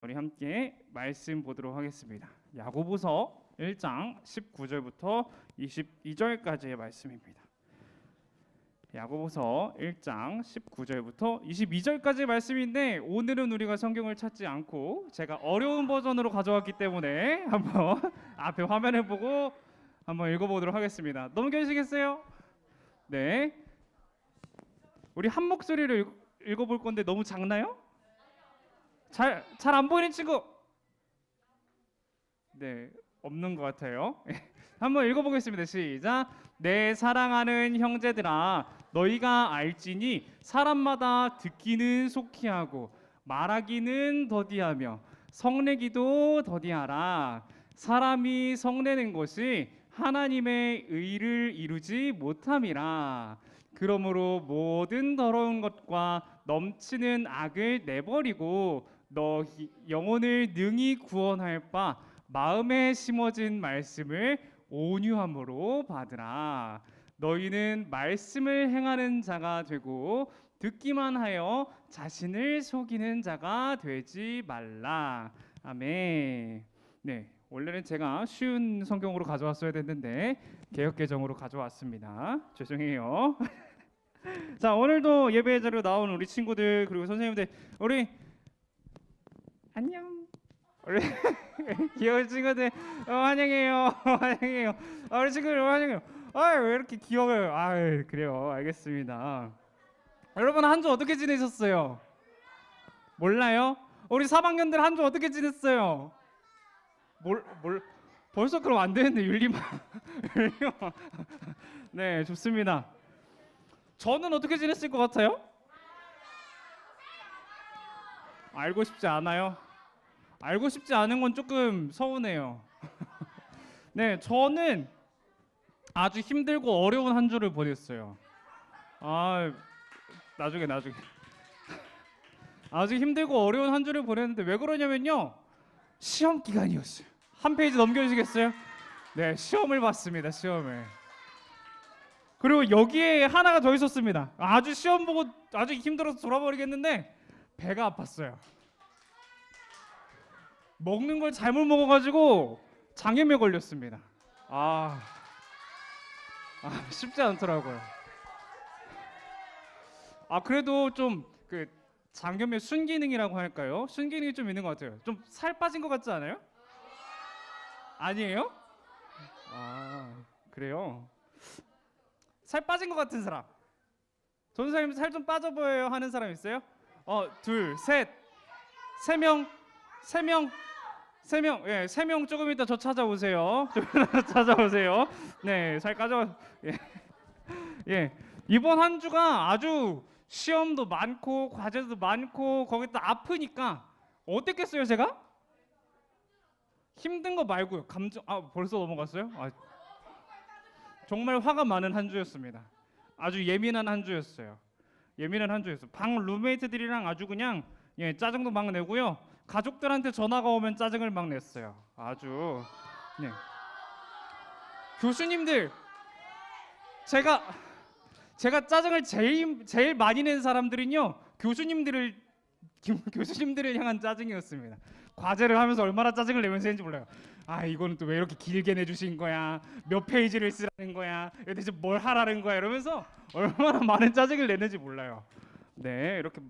우리 함께 말씀 보도록 하겠습니다. 야고보서 1장 19절부터 22절까지의 말씀입니다. 야고보서 1장 19절부터 22절까지의 말씀인데 오늘은 우리가 성경을 찾지 않고 제가 어려운 버전으로 가져왔기 때문에 한번 앞에 화면을 보고 한번 읽어보도록 하겠습니다. 넘겨주시겠어요? 네. 우리 한 목소리로 읽어볼 건데 너무 작나요? 잘 안 보이는 친구? 네, 없는 것 같아요. 한번 읽어보겠습니다. 시작. 내 사랑하는 형제들아, 너희가 알지니 사람마다 듣기는 속히 하고 말하기는 더디하며 성내기도 더디하라. 사람이 성내는 것이 하나님의 의를 이루지 못함이라. 그러므로 모든 더러운 것과 넘치는 악을 내버리고 너 영혼을 능히 구원할 바 마음에 심어진 말씀을 온유함으로 받으라. 너희는 말씀을 행하는 자가 되고 듣기만 하여 자신을 속이는 자가 되지 말라. 아멘. 네, 원래는 제가 쉬운 성경으로 가져왔어야 됐는데 개역개정으로 가져왔습니다. 죄송해요. 자, 오늘도 예배 자료 나온 우리 친구들 그리고 선생님들, 우리 안녕. 우리 귀여운 친구들 환영해요. 환영해요. 우리 친구들 환영해요. 왜 이렇게 귀여워요? 그래요. 알겠습니다. 여러분 한 주 어떻게 지내셨어요? 몰라요? 우리 3학년들 한 주 어떻게 지냈어요? 벌써 그럼 안 되는데 윤리만. 네, 좋습니다. 저는 어떻게 지냈을 것 같아요? 알고 싶지 않아요? 알고 싶지 않은 건 조금 서운해요. 네, 저는 아주 힘들고 어려운 한 주를 보냈어요. 나중에 아주 힘들고 어려운 한 주를 보냈는데 왜 그러냐면요, 시험 기간이었어요. 한 페이지 넘겨주시겠어요? 네, 시험을 봤습니다. 시험을. 그리고 여기에 하나가 더 있었습니다. 아주 시험 보고 아주 힘들어서 돌아버리겠는데 배가 아팠어요. 먹는 걸 잘못 먹어가지고 장염에 걸렸습니다. 쉽지 않더라고요. 그래도 좀 그 장염의 순기능이라고 할까요? 순기능이 좀 있는 것 같아요. 좀 살 빠진 것 같지 않아요? 아니에요? 그래요? 살 빠진 것 같은 사람, 전사님 살 좀 빠져 보여요 하는 사람 있어요? 둘, 셋, 세 명, 예, 3명 조금 이따 저 찾아오세요. 찾아오세요. 네, 살 빠져. 예, 이번 한 주가 아주 시험도 많고 과제도 많고 거기다 아프니까 어땠겠어요 제가? 힘든 거 말고요. 감정, 벌써 넘어갔어요? 정말 화가 많은 한 주였습니다. 아주 예민한 한 주였어요. 방 룸메이트들이랑 아주 그냥 짜증도 막 내고요. 가족들한테 전화가 오면 짜증을 막 냈어요. 아주. 네. 교수님들, 제가 짜증을 제일 많이 낸 사람들은요, 교수님들을 향한 짜증이었습니다. 과제를 하면서 얼마나 짜증을 내면서 했는지 몰라요. 이거는 또 왜 이렇게 길게 내주신 거야? 몇 페이지를 쓰라는 거야? 대체 뭘 하라는 거야? 이러면서 얼마나 많은 짜증을 내는지 몰라요. 네, 이렇게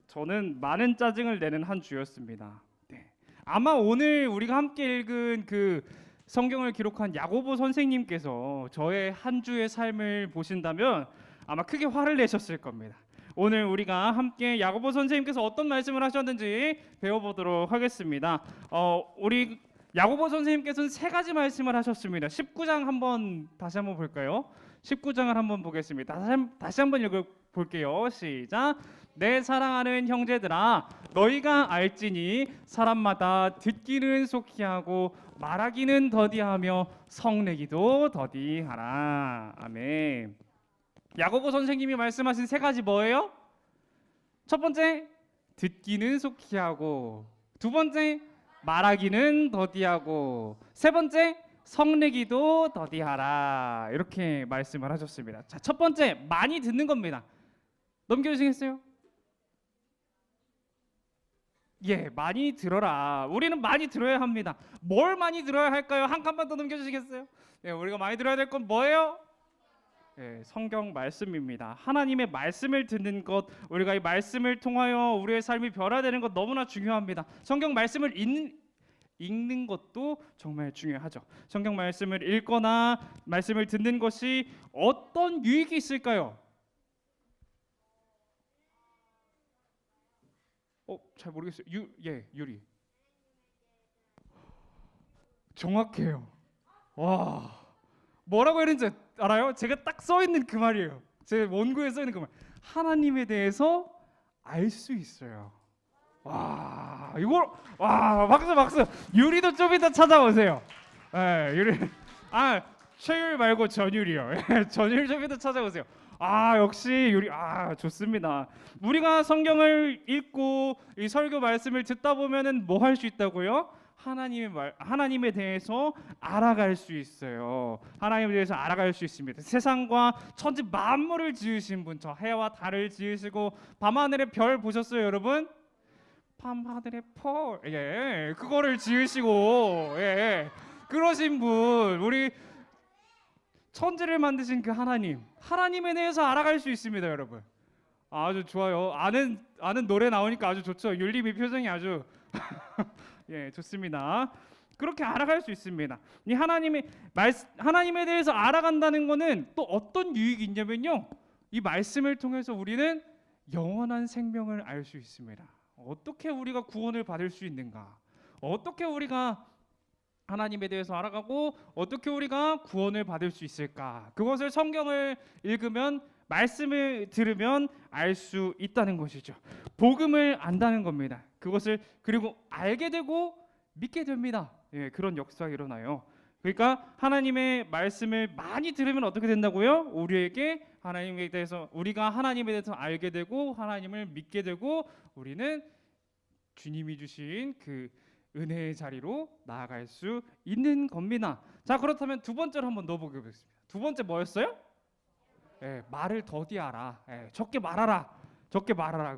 저는 많은 짜증을 내는 한 주였습니다. 네. 아마 오늘 우리가 함께 읽은 그 성경을 기록한 야고보 선생님께서 저의 한 주의 삶을 보신다면 아마 크게 화를 내셨을 겁니다. 오늘 우리가 함께 야고보 선생님께서 어떤 말씀을 하셨는지 배워보도록 하겠습니다. 우리 야고보 선생님께서는 3가지 말씀을 하셨습니다. 19장 다시 한번 볼까요? 19장을 한번 보겠습니다. 다시 한번 읽어볼게요. 시작. 내 사랑하는 형제들아, 너희가 알지니 사람마다 듣기는 속히 하고 말하기는 더디하며 성내기도 더디하라. 아멘. 야고보 선생님이 말씀하신 3가지 뭐예요? 첫 번째, 듣기는 속히 하고, 두 번째, 말하기는 더디하고, 세 번째, 성내기도 더디하라. 이렇게 말씀을 하셨습니다. 자, 첫 번째, 많이 듣는 겁니다. 넘겨주시겠어요? 예, 많이 들어라. 우리는 많이 들어야 합니다. 뭘 많이 들어야 할까요? 한 칸만 더 넘겨주시겠어요? 예, 우리가 많이 들어야 될 건 뭐예요? 예, 성경 말씀입니다. 하나님의 말씀을 듣는 것, 우리가 이 말씀을 통하여 우리의 삶이 변화되는 것 너무나 중요합니다. 성경 말씀을 읽는 것도 정말 중요하죠. 성경 말씀을 읽거나 말씀을 듣는 것이 어떤 유익이 있을까요? 잘 모르겠어요. 유리. 정확해요. 와, 뭐라고 했는지 알아요? 제가 딱 써 있는 그 말이에요. 제 원고에 써 있는 그 말. 하나님에 대해서 알 수 있어요. 와, 이걸 박수. 유리도 좀 이따 찾아오세요. 예, 유리. 최율 말고 전율이요. 전율 좀 이따 찾아오세요. 역시 유리. 좋습니다. 우리가 성경을 읽고 이 설교 말씀을 듣다 보면은 뭐 할 수 있다고요? 하나님에 대해서 알아갈 수 있어요. 하나님에 대해서 알아갈 수 있습니다. 세상과 천지 만물을 지으신 분, 저 해와 달을 지으시고 밤하늘의 별 보셨어요, 여러분? 밤하늘의 펄, 그거를 지으시고, 그러신 분, 우리 천지를 만드신 그 하나님에 대해서 알아갈 수 있습니다, 여러분. 아주 좋아요. 아는 노래 나오니까 아주 좋죠. 율림이 표정이 아주 좋습니다. 그렇게 알아갈 수 있습니다. 이 하나님에 대해서 알아간다는 것은 또 어떤 유익이 있냐면요. 이 말씀을 통해서 우리는 영원한 생명을 알 수 있습니다. 어떻게 우리가 구원을 받을 수 있는가? 어떻게 우리가 하나님에 대해서 알아가고 어떻게 우리가 구원을 받을 수 있을까? 그것을 성경을 읽으면 말씀을 들으면 알 수 있다는 것이죠. 복음을 안다는 겁니다. 그것을 그리고 알게 되고 믿게 됩니다. 그런 역사가 일어나요. 그러니까 하나님의 말씀을 많이 들으면 어떻게 된다고요? 우리가 하나님에 대해서 알게 되고 하나님을 믿게 되고 우리는 주님이 주신 그 은혜의 자리로 나아갈 수 있는 겁니다. 자, 그렇다면 두 번째로 한번 넣어보겠습니다. 두 번째 뭐였어요? 말을 더디하라. 적게 말하라.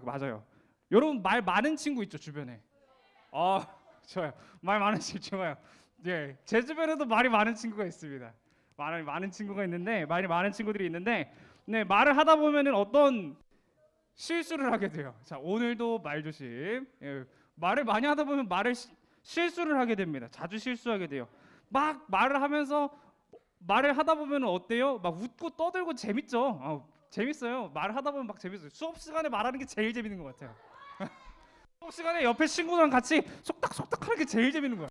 맞아요. 여러분 말 많은 친구 있죠, 주변에? 좋아요. 말 많은 친구 좋아요. 제 주변에도 말이 많은 친구가 있습니다. 말이 많은 친구들이 있는데, 말을 하다 보면은 어떤 실수를 하게 돼요. 자, 오늘도 말 조심. 말을 많이 하다 보면 실수를 하게 됩니다. 자주 실수하게 돼요. 막 말을 하다 보면 어때요? 막 웃고 떠들고 재밌죠. 재밌어요. 말을 하다 보면 막 재밌어요. 수업 시간에 말하는 게 제일 재밌는 것 같아요. 수업 시간에 옆에 친구랑 같이 속닥속닥 하는 게 제일 재밌는 거예요.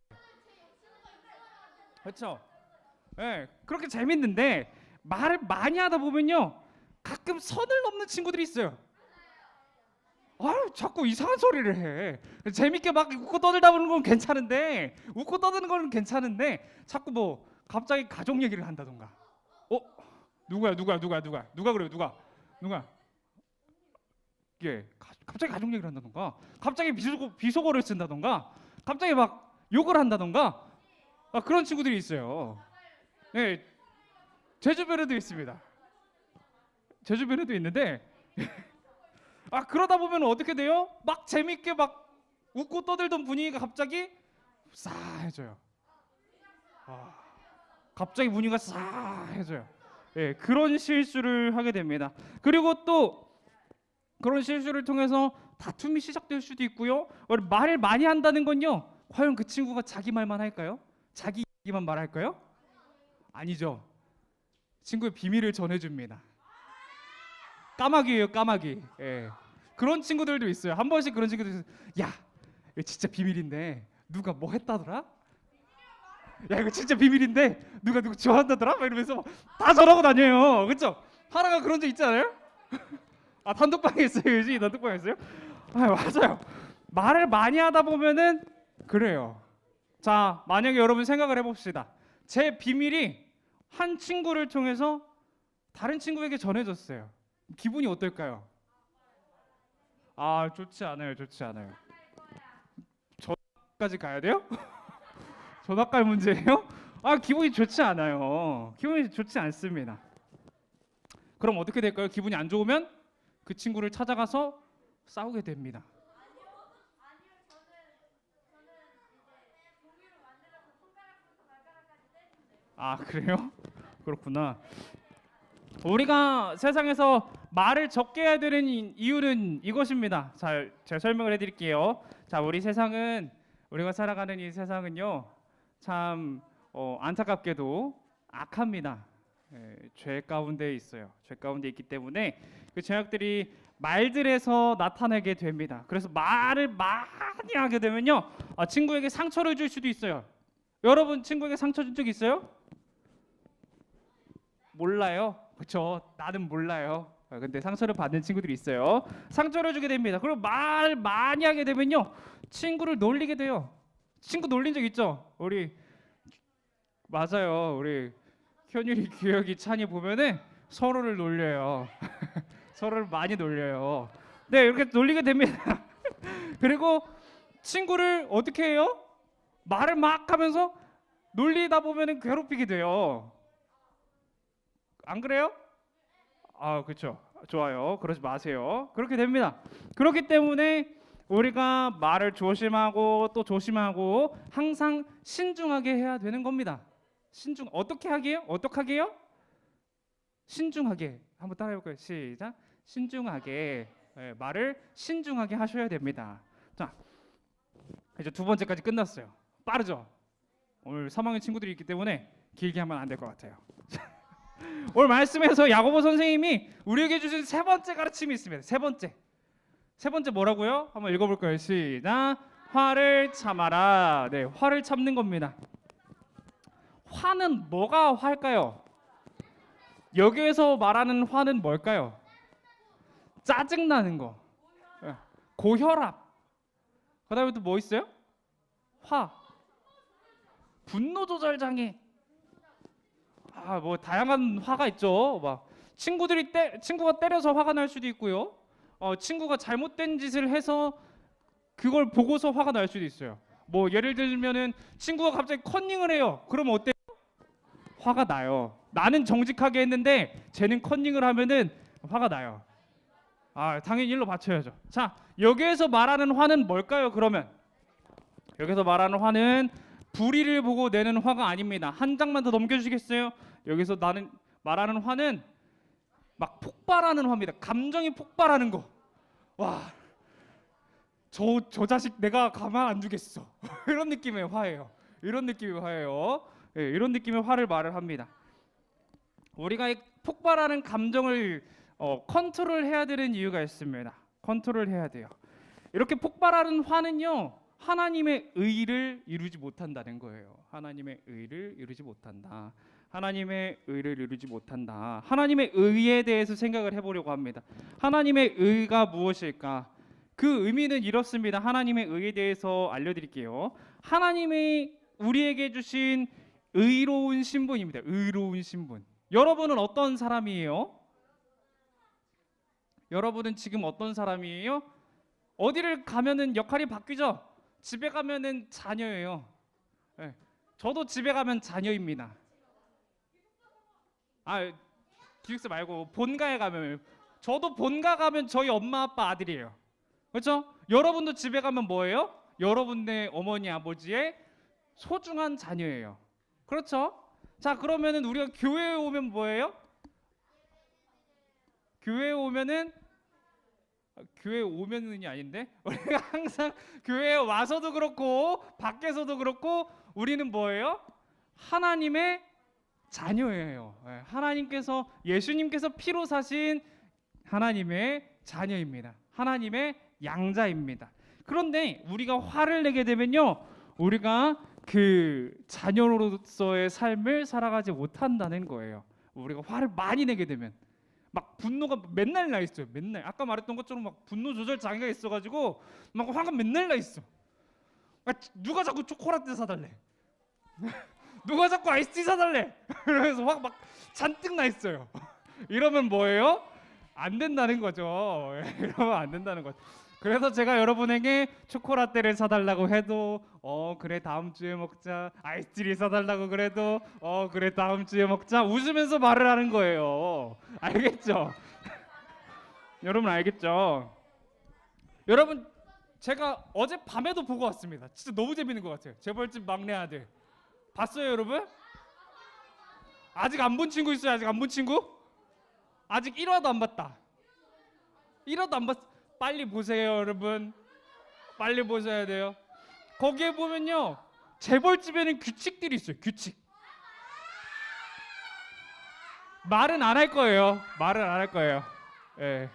그렇죠? 그렇게 재밌는데 말을 많이 하다 보면요, 가끔 선을 넘는 친구들이 있어요. 자꾸 이상한 소리를 해. 재밌게 막 웃고 떠들다 보는 건 괜찮은데, 웃고 떠드는 건 괜찮은데 자꾸 뭐 갑자기 가족 얘기를 한다던가. 누가 그래요? 누가? 갑자기 가족 얘기를 한다던가, 갑자기 비속어를 쓴다던가, 갑자기 막 욕을 한다던가, 그런 친구들이 있어요. 제 주변에도 있습니다. 제 주변에도 있는데 그러다 보면 어떻게 돼요? 막 재밌게 막 웃고 떠들던 분위기가 갑자기 싸해져요. 갑자기 분위기가 싸해져요. 그런 실수를 하게 됩니다. 그리고 또 그런 실수를 통해서 다툼이 시작될 수도 있고요. 말을 많이 한다는 건요, 과연 그 친구가 자기 말만 할까요? 자기 얘기만 말할까요? 아니죠. 친구의 비밀을 전해줍니다. 까마귀예요, 까마귀. 그런 친구들도 있어요. 한 번씩 그런 친구들 있어요. 야, 이거 진짜 비밀인데 누가 뭐 했다더라? 야, 이거 진짜 비밀인데 누가 누구 좋아한다더라? 막 이러면서 다 전하고 다녀요. 그렇죠? 하나가 그런 적 있지 않아요? 단톡방에 있어요. 요즘 단톡방에 있어요? 맞아요. 말을 많이 하다 보면은 그래요. 자, 만약에 여러분 생각을 해봅시다. 제 비밀이 한 친구를 통해서 다른 친구에게 전해졌어요. 기분이 어떨까요? 좋지 않아요. 전학까지 가야 돼요? 전학 갈 문제예요? 기분이 좋지 않아요. 기분이 좋지 않습니다. 그럼 어떻게 될까요? 기분이 안 좋으면 그 친구를 찾아가서 싸우게 됩니다. 아, 그래요? 그렇구나. 우리가 세상에서 말을 적게 해야 되는 이유는 이것입니다. 제가 설명을 해드릴게요. 자, 우리가 살아가는 이 세상은요, 참 안타깝게도 악합니다. 예, 죄 가운데 있어요. 죄 가운데 있기 때문에 그 죄악들이 말들에서 나타나게 됩니다. 그래서 말을 많이 하게 되면요, 친구에게 상처를 줄 수도 있어요. 여러분 친구에게 상처 준 적 있어요? 몰라요. 그렇죠. 나는 몰라요. 근데 상처를 받는 친구들이 있어요. 상처를 주게 됩니다. 그리고 말 많이 하게 되면요, 친구를 놀리게 돼요. 친구 놀린 적 있죠? 맞아요. 우리 현율이, 규혁이, 찬이 보면은 서로를 놀려요. 서로를 많이 놀려요. 네, 이렇게 놀리게 됩니다. 그리고 친구를 어떻게 해요? 말을 막 하면서 놀리다 보면은 괴롭히게 돼요. 안 그래요? 아, 그렇죠. 좋아요. 그러지 마세요. 그렇게 됩니다. 그렇기 때문에 우리가 말을 조심하고 또 조심하고 항상 신중하게 해야 되는 겁니다. 어떻게 하게요? 어떻게 하게요? 신중하게. 한번 따라해 볼까요? 시작. 신중하게. 네, 말을 신중하게 하셔야 됩니다. 자, 이제 두 번째까지 끝났어요. 빠르죠? 오늘 3학년 친구들이 있기 때문에 길게 하면 안 될 것 같아요. 오늘 말씀에서 야고보 선생님이 우리에게 주신 세 번째 가르침이 있습니다. 세 번째 뭐라고요? 한번 읽어볼까요? 시작. 화를 참아라. 네, 화를 참는 겁니다. 화는 뭐가 화일까요? 여기에서 말하는 화는 뭘까요? 짜증나는 거, 고혈압. 그다음에 또 뭐 있어요? 분노 조절 장애. 뭐 다양한 화가 있죠. 막 친구가 때려서 화가 날 수도 있고요. 친구가 잘못된 짓을 해서 그걸 보고서 화가 날 수도 있어요. 뭐 예를 들면은 친구가 갑자기 컨닝을 해요. 그러면 어때요? 화가 나요. 나는 정직하게 했는데 쟤는 컨닝을 하면은 화가 나요. 당연히 일로 맞춰야죠. 자, 여기에서 말하는 화는 뭘까요? 그러면 여기서 말하는 화는 불의를 보고 내는 화가 아닙니다. 한 장만 더 넘겨주시겠어요? 여기서 말하는 화는 막 폭발하는 화입니다. 감정이 폭발하는 거. 와, 저 자식 내가 가만 안 두겠어. 이런 느낌의 화예요. 이런 느낌의 화예요. 네, 이런 느낌의 화를 말을 합니다. 우리가 이 폭발하는 감정을 컨트롤해야 되는 이유가 있습니다. 컨트롤해야 돼요. 이렇게 폭발하는 화는요, 하나님의 의를 이루지 못한다는 거예요. 하나님의 의를 이루지 못한다. 하나님의 의를 이루지 못한다. 하나님의 의에 대해서 생각을 해보려고 합니다. 하나님의 의가 무엇일까? 그 의미는 이렇습니다. 하나님의 의에 대해서 알려드릴게요. 하나님이 우리에게 주신 의로운 신분입니다. 의로운 신분. 여러분은 어떤 사람이에요? 여러분은 지금 어떤 사람이에요? 어디를 가면은 역할이 바뀌죠? 집에 가면은 자녀예요. 네. 저도 집에 가면 자녀입니다. 기숙사 말고 본가에 가면, 저도 본가 가면 저희 엄마 아빠 아들이에요. 그렇죠? 여러분도 집에 가면 뭐예요? 여러분의 어머니 아버지의 소중한 자녀예요. 그렇죠? 자, 그러면은 우리가 교회에 오면 뭐예요? 교회에 오면은이 아닌데, 우리가 항상 교회에 와서도 그렇고 밖에서도 그렇고 우리는 뭐예요? 하나님의 자녀예요. 예수님께서 피로 사신 하나님의 자녀입니다. 하나님의 양자입니다. 그런데 우리가 화를 내게 되면요, 우리가 그 자녀로서의 삶을 살아가지 못한다는 거예요. 우리가 화를 많이 내게 되면 막 분노가 맨날 나 있어요. 맨날 아까 말했던 것처럼 막 분노 조절 장애가 있어가지고 막 화가 맨날 나 있어. 누가 자꾸 초코라떼 사달래? 누가 자꾸 아이스티 사달래? 그래서 화가 막 잔뜩 나 있어요. 이러면 뭐예요? 안 된다는 거죠. 이러면 안 된다는 거죠. 그래서 제가 여러분에게 초코라떼를 사달라고 해도 그래 다음 주에 먹자. 아이스티를 사달라고 그래도 그래 다음 주에 먹자. 웃으면서 말을 하는 거예요. 알겠죠? 여러분 알겠죠? 여러분 제가 어제 밤에도 보고 왔습니다. 진짜 너무 재밌는 것 같아요. 재벌집 막내 아들 봤어요 여러분? 아직 안 본 친구 있어요? 아직 안 본 친구? 아직 1화도 안 봤다. 1화도 안 봤. 빨리 보세요, 여러분. 빨리 보셔야 돼요. 거기에 보면요, 재벌집에는 규칙들이 있어요. 규칙. 말은 안 할 거예요. 말은 안 할 거예요. 예.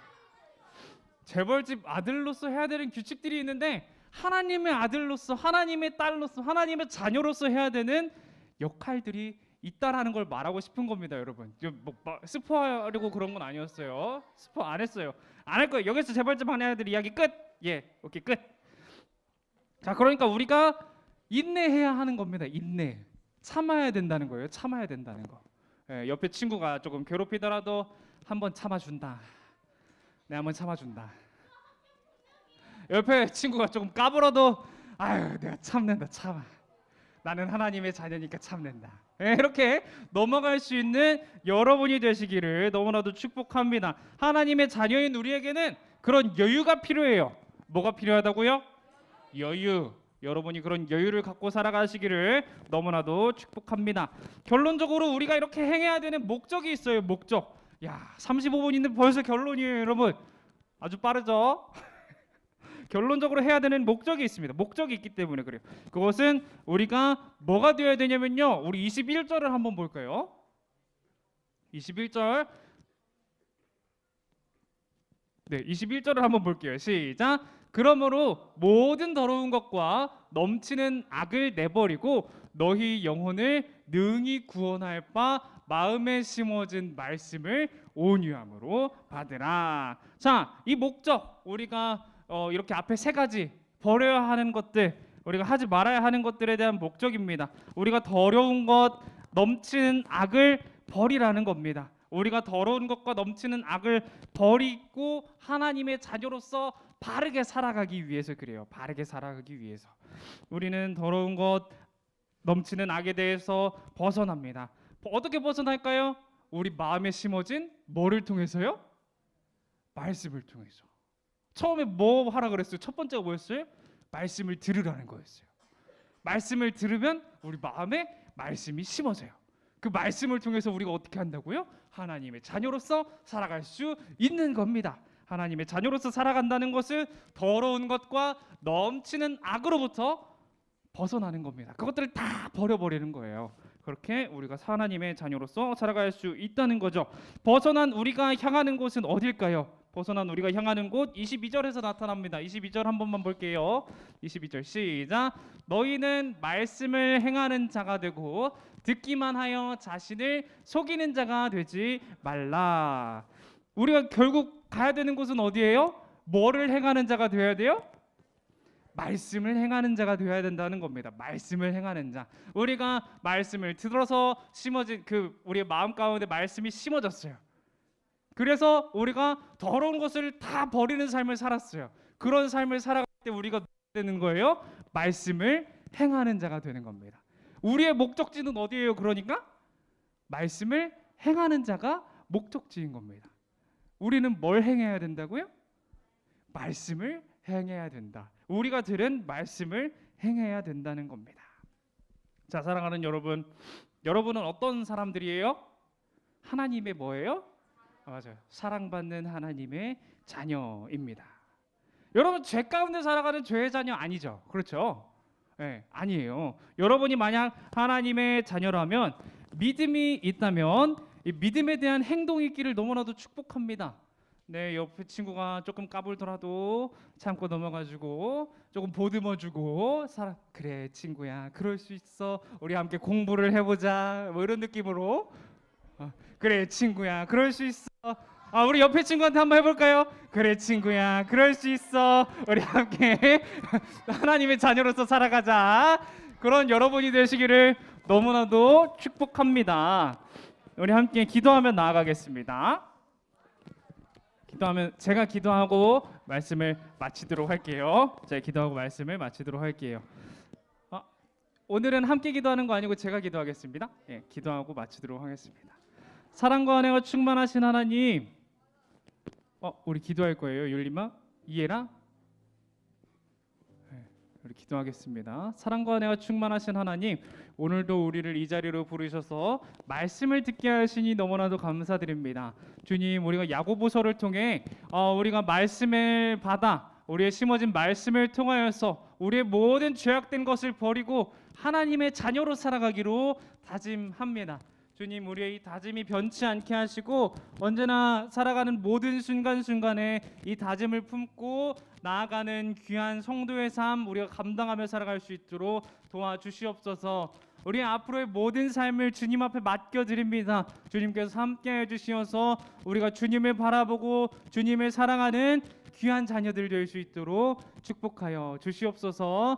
재벌집 아들로서 해야 되는 규칙들이 있는데, 하나님의 아들로서, 하나님의 딸로서, 하나님의 자녀로서 해야 되는 역할들이 있다라는 걸 말하고 싶은 겁니다, 여러분. 뭐 스포하려고 그런 건 아니었어요. 스포 안 했어요. 안 할 거예요. 여기서 재벌집 하는 애들 이야기 끝. 예, 오케이 끝. 자, 그러니까 우리가 인내해야 하는 겁니다. 인내. 참아야 된다는 거예요. 참아야 된다는 거. 예, 옆에 친구가 조금 괴롭히더라도 한번 참아준다. 내가 한번 참아준다. 옆에 친구가 조금 까불어도 아유, 내가 참는다. 참아. 나는 하나님의 자녀니까 참는다. 예, 이렇게 넘어갈 수 있는 여러분이 되시기를 너무나도 축복합니다. 하나님의 자녀인 우리에게는 그런 여유가 필요해요. 뭐가 필요하다고요? 여유. 여러분이 그런 여유를 갖고 살아가시기를 너무나도 축복합니다. 결론적으로 우리가 이렇게 행해야 되는 목적이 있어요. 목적. 야, 35분인데 벌써 결론이에요, 여러분. 아주 빠르죠? 결론적으로 해야 되는 목적이 있습니다. 목적이 있기 때문에 그래요. 그것은 우리가 뭐가 되어야 되냐면요, 우리 21절을 한번 볼까요? 21절. 네, 21절을 한번 볼게요. 시작. 그러므로 모든 더러운 것과 넘치는 악을 내버리고 너희 영혼을 능히 구원할 바 마음에 심어진 말씀을 온유함으로 받으라. 자, 이 목적, 우리가 이렇게 앞에 세 가지 버려야 하는 것들, 우리가 하지 말아야 하는 것들에 대한 목적입니다. 우리가 더러운 것, 넘치는 악을 버리라는 겁니다. 우리가 더러운 것과 넘치는 악을 버리고 하나님의 자녀로서 바르게 살아가기 위해서 그래요. 바르게 살아가기 위해서 우리는 더러운 것, 넘치는 악에 대해서 벗어납니다. 어떻게 벗어날까요? 우리 마음에 심어진 뭐를 통해서요? 말씀을 통해서. 처음에 뭐 하라 그랬어요? 첫 번째가 뭐였어요? 말씀을 들으라는 거였어요. 말씀을 들으면 우리 마음에 말씀이 심어져요. 그 말씀을 통해서 우리가 어떻게 한다고요? 하나님의 자녀로서 살아갈 수 있는 겁니다. 하나님의 자녀로서 살아간다는 것은 더러운 것과 넘치는 악으로부터 벗어나는 겁니다. 그것들을 다 버려버리는 거예요. 그렇게 우리가 하나님의 자녀로서 살아갈 수 있다는 거죠. 벗어난 우리가 향하는 곳은 어딜까요? 벗어난 우리가 향하는 곳 22절에서 나타납니다. 22절 한 번만 볼게요. 22절 시작. 너희는 말씀을 행하는 자가 되고 듣기만 하여 자신을 속이는 자가 되지 말라. 우리가 결국 가야 되는 곳은 어디예요? 뭐를 행하는 자가 되어야 돼요? 말씀을 행하는 자가 되어야 된다는 겁니다. 말씀을 행하는 자. 우리가 말씀을 들어서 심어진 우리의 마음 가운데 말씀이 심어졌어요. 그래서 우리가 더러운 것을 다 버리는 삶을 살았어요. 그런 삶을 살아갈 때 우리가 되는 거예요? 말씀을 행하는 자가 되는 겁니다. 우리의 목적지는 어디예요? 그러니까 말씀을 행하는 자가 목적지인 겁니다. 우리는 뭘 행해야 된다고요? 말씀을 행해야 된다. 우리가 들은 말씀을 행해야 된다는 겁니다. 자, 사랑하는 여러분, 여러분은 어떤 사람들이에요? 하나님의 뭐예요? 맞아요. 사랑받는 하나님의 자녀입니다. 여러분, 죄 가운데 살아가는 죄의 자녀 아니죠? 그렇죠? 네, 아니에요. 여러분이 만약 하나님의 자녀라면, 믿음이 있다면 이 믿음에 대한 행동이 있기를 너무나도 축복합니다. 네, 옆에 친구가 조금 까불더라도 참고 넘어가지고 조금 보듬어주고 그래 친구야, 그럴 수 있어, 우리 함께 공부를 해보자, 뭐 이런 느낌으로 그래 친구야, 그럴 수 있어. 우리 옆에 친구한테 한번 해볼까요? 그래 친구야, 그럴 수 있어, 우리 함께 하나님의 자녀로서 살아가자. 그런 여러분이 되시기를 너무나도 축복합니다. 우리 함께 기도하며 나아가겠습니다. 기도하면 제가 기도하고 말씀을 마치도록 할게요. 제가 기도하고 말씀을 마치도록 할게요. 오늘은 함께 기도하는 거 아니고 제가 기도하겠습니다. 예, 기도하고 마치도록 하겠습니다. 사랑과 은혜가 충만하신 하나님, 우리 기도할 거예요. 율리마, 이해라. 네, 우리 기도하겠습니다. 사랑과 은혜가 충만하신 하나님, 오늘도 우리를 이 자리로 부르셔서 말씀을 듣게 하시니 너무나도 감사드립니다. 주님, 우리가 야고보서를 통해 우리가 말씀을 받아 우리의 심어진 말씀을 통하여서 우리의 모든 죄악된 것을 버리고 하나님의 자녀로 살아가기로 다짐합니다. 주님, 우리의 이 다짐이 변치 않게 하시고 언제나 살아가는 모든 순간순간에 이 다짐을 품고 나아가는 귀한 성도의 삶 우리가 감당하며 살아갈 수 있도록 도와주시옵소서. 우리 앞으로의 모든 삶을 주님 앞에 맡겨드립니다. 주님께서 함께해 주시어서 우리가 주님을 바라보고 주님을 사랑하는 귀한 자녀들 될 수 있도록 축복하여 주시옵소서.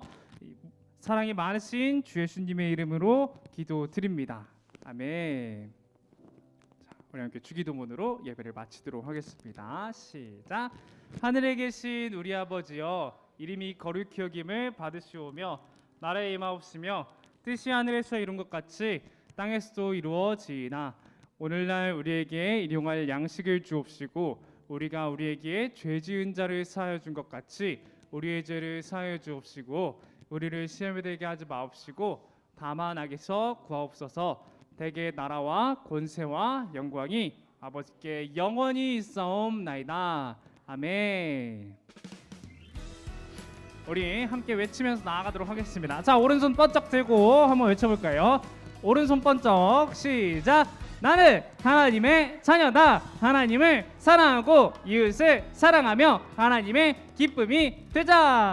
사랑이 많으신 주 예수님의 이름으로 기도드립니다. 아멘. 자, 우리 함께 주기도문으로 예배를 마치도록 하겠습니다. 시작. 하늘에 계신 우리 아버지여, 이름이 거룩히 여김을 받으시오며 나라에 임하옵시며 뜻이 하늘에서 이룬 것 같이 땅에서도 이루어지이다. 오늘날 우리에게 일용할 양식을 주옵시고 우리가 우리에게 죄 지은 자를 사하여 준 것 같이 우리의 죄를 사하여 주옵시고 우리를 시험에 들게 하지 마옵시고 다만 악에서 구하옵소서. 대개 나라와 권세와 영광이 아버지께 영원히 있사옵나이다. 아멘. 우리 함께 외치면서 나아가도록 하겠습니다. 자, 오른손 번쩍 들고 한번 외쳐볼까요? 오른손 번쩍 시작. 나는 하나님의 자녀다. 하나님을 사랑하고 이웃을 사랑하며 하나님의 기쁨이 되자.